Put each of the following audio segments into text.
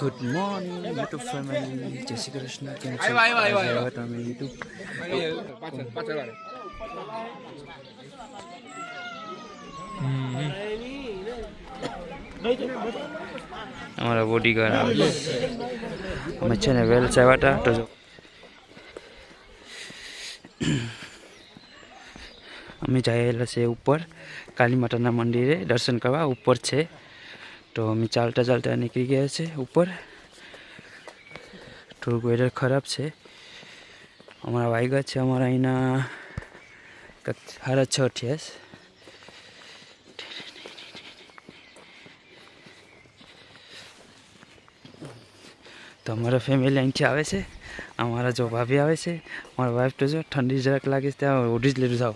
Good morning YouTube family, જય શ્રી કૃષ્ણ. કેમ છો? તમે યુટ્યુબ અમારા બોડીગાર્ડ આવે અમે છે ને વેલ ચાવાટા તો અમે જયેલા છે ઉપર કાલી માતાના મંદિરે દર્શન કરવા. ઉપર છે તો અમે ચાલતા ચાલતા નીકળી ગયા છે ઉપર. થોડુંક વેધર ખરાબ છે. અમારા વાગ્યા છે અમારા અહીંના 6:30 થયા. તો અમારા ફેમિલી અહીંથી આવે છે. અમારા જો ભાભી આવે છે, અમારા વાઈફ તો જો ઠંડી જરાક લાગે છે ત્યાં ઓઢી જ લીધું. જાઓ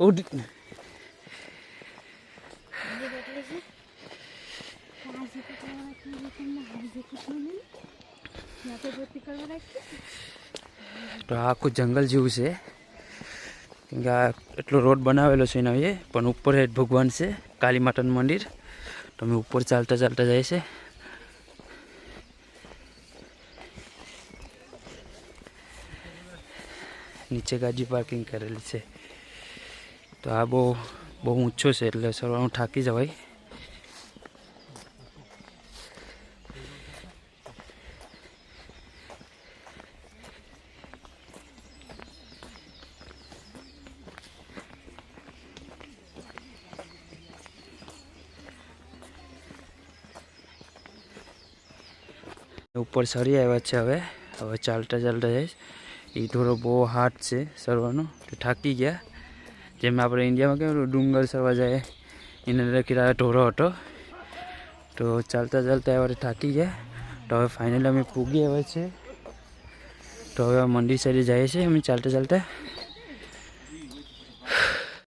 ઓઢી. તો આ આખું જંગલ જેવું છે કેમ કે આ એટલો રોડ બનાવેલો છે એના પણ ઉપર જ ભગવાન છે કાલી માતાનું મંદિર. તો અમે ઉપર ચાલતા ચાલતા જાય છે. નીચે ગાડી પાર્કિંગ કરેલી છે. તો આ બહુ ઊંચો છે એટલે સવારનું થાકી જવાય. ઉપર સરી આવ્યા છે. હવે ચાલતા ચાલતા જઈશ. એ થોડો બહુ હાર્ડ છે સરવાનો, તો થાકી ગયા. જેમ આપણે ઇન્ડિયામાં કેવું ડુંગર સરવા જાય એને લખી ઢોરો હતો. તો ચાલતા ચાલતા આવ્યા થાકી ગયા. તો હવે ફાઇનલી અમે પૂગી આવ્યા છે. તો હવે મંદિર સાઈડે જઈએ છીએ અમે ચાલતા ચાલતા.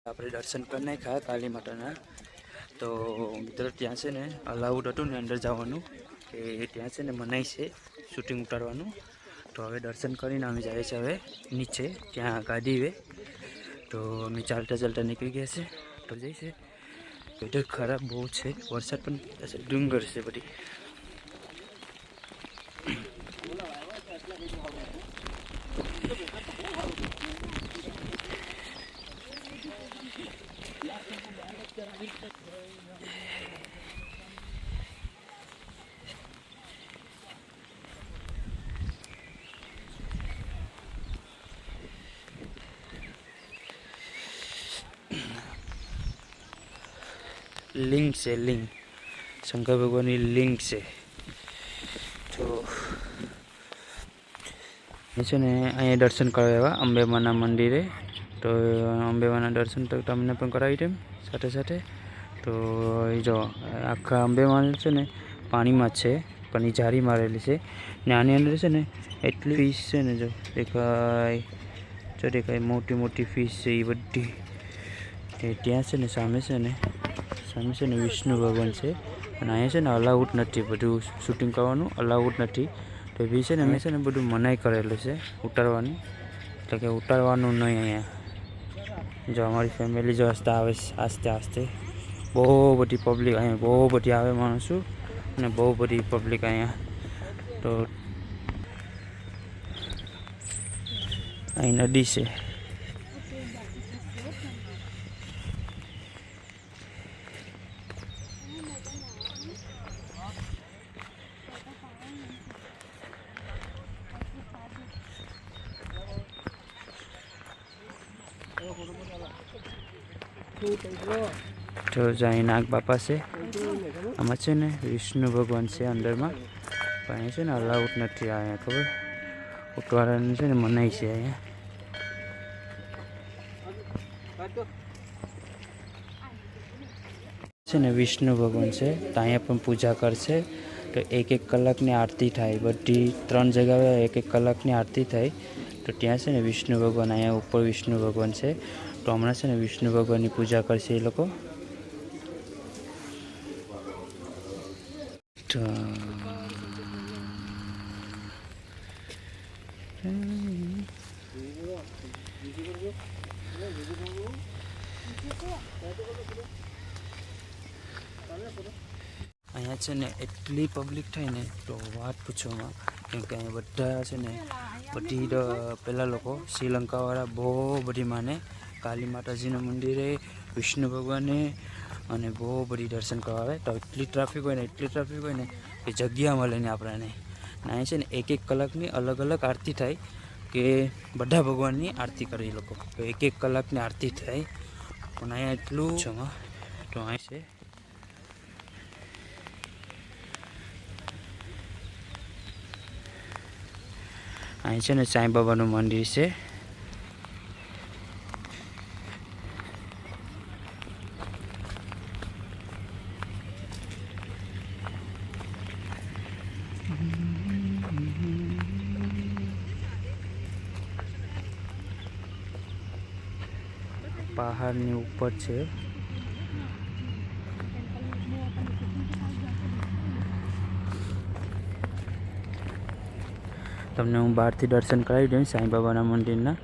આપણે દર્શન કરી નાખ્યા કાલી માતાના. તો મિત્રો ત્યાં છે ને અલાઉડ હતું ને અંદર જવાનું, કે ત્યાં છે ને મનાઈ છે શૂટિંગ ઉતારવાનું. તો હવે દર્શન કરીને અમે જઈએ છીએ હવે નીચે, ત્યાં ગાડી વે. તો અમે ચાલતા ચાલતા નીકળી ગયા છે. તો જઈશે. વેધર ખરાબ બહુ છે, વરસાદ પણ ડુંગર છે બધી. લિંગ છે, લિંગ શંકર ભગવાનની લિંગ છે. તો છે ને અહીંયા દર્શન કરાવ્યા અંબેમાના મંદિરે. તો અંબેમાના દર્શન તો તમને પણ કરાવી દેમ સાથે સાથે. તો એ જો આખા અંબેમાન છે ને પાણીમાં છે, પણ એ જારી મારેલી છે ને. આની અંદર છે ને એટલી ફિશ છે ને, જો દેખાય મોટી મોટી ફિશ છે એ બધી. ત્યાં છે ને સામે છે ને વિષ્ણુ ભગવાન છે. અને અહીંયા છે ને અલાઉડ નથી, બધું શૂટિંગ કરવાનું અલાઉડ નથી. તો બી છે ને મેં છે ને બધું મનાઈ કરેલું છે ઉતારવાની, એટલે કે ઉતારવાનું નહીં અહીંયા. જો અમારી ફેમિલી જો આવે આસ્તે આસ્તે. બહુ બધી પબ્લિક અહીંયા, બહુ બધી આવે માણસો અને બહુ બધી પબ્લિક અહીંયા. તો અહીં નદી છે. તો જાય નાગ બાપા છે. આમાં છે ને વિષ્ણુ ભગવાન છે અંદરમાં, પણ અહીંયા છે ને અલાઉડ નથી. અહીંયા ખબર ઉતવાળાની છે ને મનાઈ છે અહીંયા. છે ને વિષ્ણુ ભગવાન છે, તો અહીંયા પણ પૂજા કરશે. તો 1-1 કલાકની આરતી થાય, બધી 3 જગ્યાએ 1-1 કલાકની આરતી થાય. તો ત્યાં છે ને વિષ્ણુ ભગવાન, અહીંયા ઉપર વિષ્ણુ ભગવાન છે. તો હમણાં છે ને વિષ્ણુ ભગવાનની પૂજા કરશે એ લોકો. તો અહીંયા છે ને એટલી પબ્લિક થાય ને તો વાત પૂછવામાં, કેમ કે અહીંયા બધા છે ને બધી પહેલાં લોકો શ્રીલંકાવાળા બહુ બધી માને કાલી માતાજીના મંદિરે, વિષ્ણુ ભગવાને, અને બહુ બધી દર્શન કરવા આવે. તો એટલી ટ્રાફિક હોય ને કે જગ્યા મળે ને આપણને. અહીંયા છે ને 1-1 કલાકની અલગ અલગ આરતી થાય, કે બધા ભગવાનની આરતી કરે એ લોકો. તો 1-1 કલાકની આરતી થાય. પણ અહીંયા એટલું તો અહીં છે અહીં છે ને સાંઈ બાબાનું મંદિર છે. પહાડની ઉપર છે. તમને હું બહારથી દર્શન કરાવી દઉં સાંઈ બાબાના મંદિરના.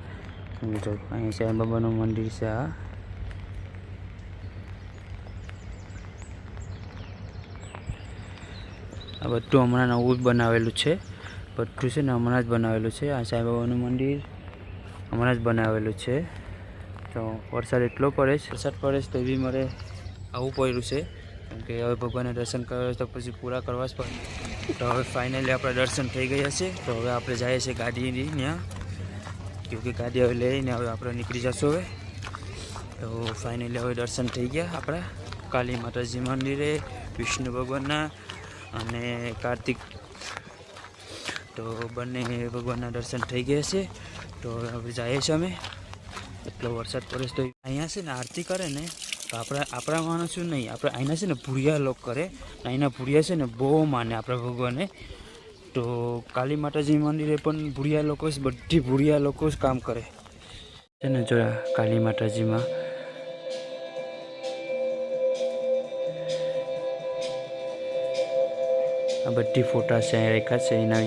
અહીં સાંઈ બાબાનું મંદિર છે. આ બધું હમણાં નવું જ બનાવેલું છે. બધું છે ને હમણાં જ બનાવેલું છે. આ સાંઈ બાબાનું મંદિર હમણાં જ બનાવેલું છે. તો વરસાદ એટલો પડે છે તો બી મારે આવું પડ્યું છે, કેમ કે હવે ભગવાનને દર્શન કરવા તો પછી પૂરા કરવા જ પડે. તો હવે ફાઇનલી આપણા દર્શન થઈ ગયા છે. તો હવે આપણે જઈએ છીએ ગાડીની ત્યાં, કેમકે ગાડી હવે લઈને હવે આપણે નીકળી જશું. હવે તો ફાઇનલી હવે દર્શન થઈ ગયા આપણા કાલી માતાજી મંદિરે, વિષ્ણુ ભગવાનના અને કાર્તિક. તો બંને ભગવાનના દર્શન થઈ ગયા છે. તો હવે જઈએ છીએ અમે. એટલો વરસાદ પડે તો અહીંયા છે ને આરતી કરે ને તો આપણા માણસો નહીં, આપણે અહીંના છે ને ભૂરિયા લોકો કરે. અહીંના ભૂરિયા છે ને બહુ માને આપણા ભગવાને. તો કાલી માતાજી મંદિરે પણ ભૂરિયા લોકો જ, બધી ભૂરિયા લોકો જ કામ કરે છે ને. જો કાલી માતાજીમાં આ બધી ફોટા છે અહીં રેખા છે એના.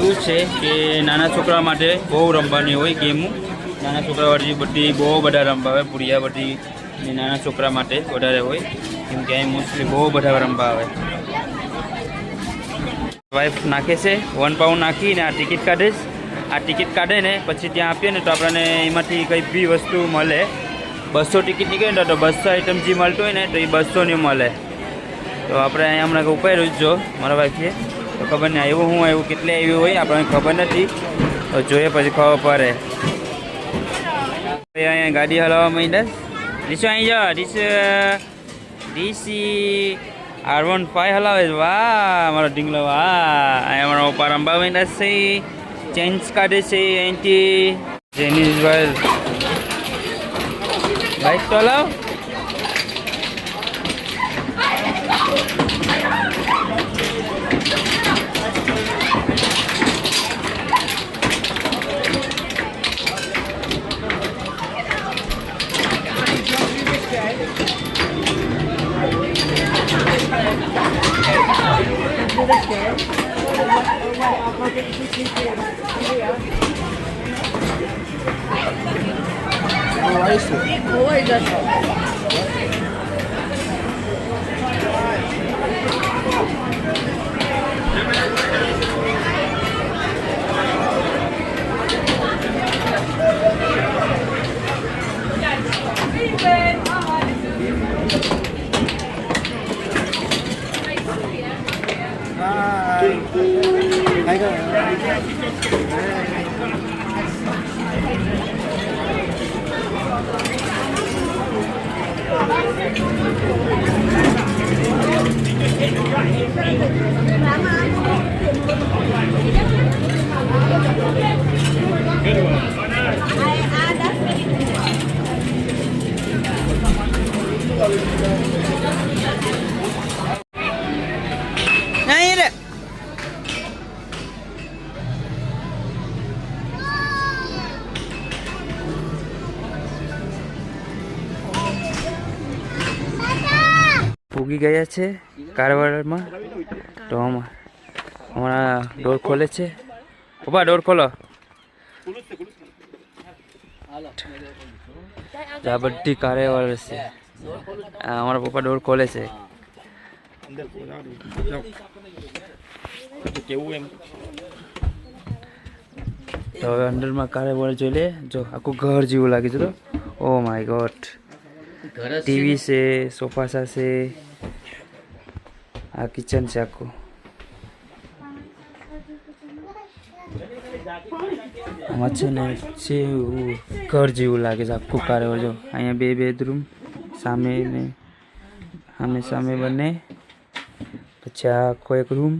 એવું છે કે નાના છોકરા માટે બહુ રમવાની હોય ગેમો. નાના છોકરાવાળી બધી બહુ બધા રમવા આવે. ભૂરિયા બધી નાના છોકરા માટે વધારે હોય, કેમ કે અહીં મોસ્ટલી બહુ બધા રમવા આવે. વાઈફ નાખે છે 1 પાઉન્ડ નાખીને આ ટિકિટ કાઢે છે. આ ટિકિટ કાઢે ને પછી ત્યાં આપીએ ને તો આપણને એમાંથી કંઈ બી વસ્તુ મળે. 200 ટિકિટ નીકળે ને તો 200 આઈટમ જે મળતું હોય ને તો એ 200ની મળે. તો આપણે અહીંયા હમણાં ઉપાડ્યું જ જો મારા વાઈફે. તો ખબર નહીં આવ્યું હું આવ્યું કેટલે આવ્યું હોય આપણને ખબર નથી. તો જોઈએ પછી ખબર પડે. અહીંયા ગાડી હલાવવા માંડ્યા. ડીસો અહીં જાઓ. ડીસી R15 હલાવે છે. વાહ મારો ઢીંગલો. વાહ અહીંયા મારા પપ્પા રંબા માંડ્યા છે. ચેન્જ કાઢે છે અહીંથી. જેનીસ બાઈક તો હલાવ. પૂગી ગયા છે કારવારમાં. તો હમણાં ડોર ખોલે છે. પપ્પા ડોર ખોલો. આ બધી કાર્યવાળ છે. અમારા પપ્પા ડોર ખોલે છે. તો હવે અંદરમાં કાર્યવાળ જોઈ લે. જો આખું ઘર જેવું લાગે છે. તો ઓ માય ગોડ, ટીવી છે, સોફા છે, આ કિચન છે આખું. આમાં છે ને છે ઘર જેવું લાગે છે આખું કાર્યવાળ. જો અહીંયા 2 બેડરૂમ સામે ને સામે બંને. પછી આ આખો એક રૂમ.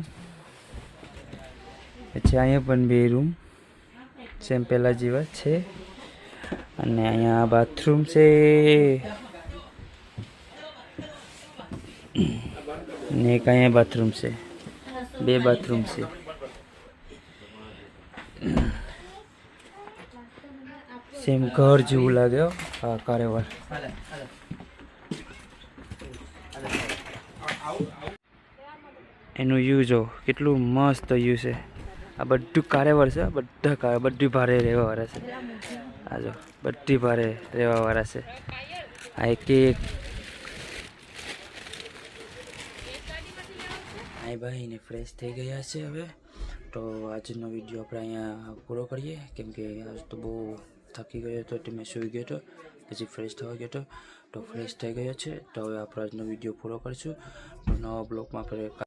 પછી અહીંયા પણ 2 રૂમ સેમ પહેલા જેવા છે. અને અહીંયા બાથરૂમ છે ને એક અહીંયા બાથરૂમ છે. 2 બાથરૂમ છે. સેમ ઘર જેવું લાગે આ કાર્યવાળ. એનું વ્યૂ જો કેટલું મસ્ત વ્યૂ છે. આ બધું કાર્યવાળ છે. બધી ભારે રહેવાવાળા છે. આ જો બધી ભારે રહેવાવાળા છે. આ એક આઈ ભાઈને ફ્રેશ થઈ ગયા છે હવે. તો આજનો વિડીયો આપણે અહીંયા પૂરો કરીએ, કેમ કે આજ તો બહુ થાકી ગયો હતો. મેં સૂઈ ગયો હતો, પછી ફ્રેશ થવા ગયો હતો. તો ફ્રેશ થઈ ગયો છે. તો હવે આપણે આજનો વિડીયો પૂરો કરીશું. તો નવા બ્લોગમાં આપણે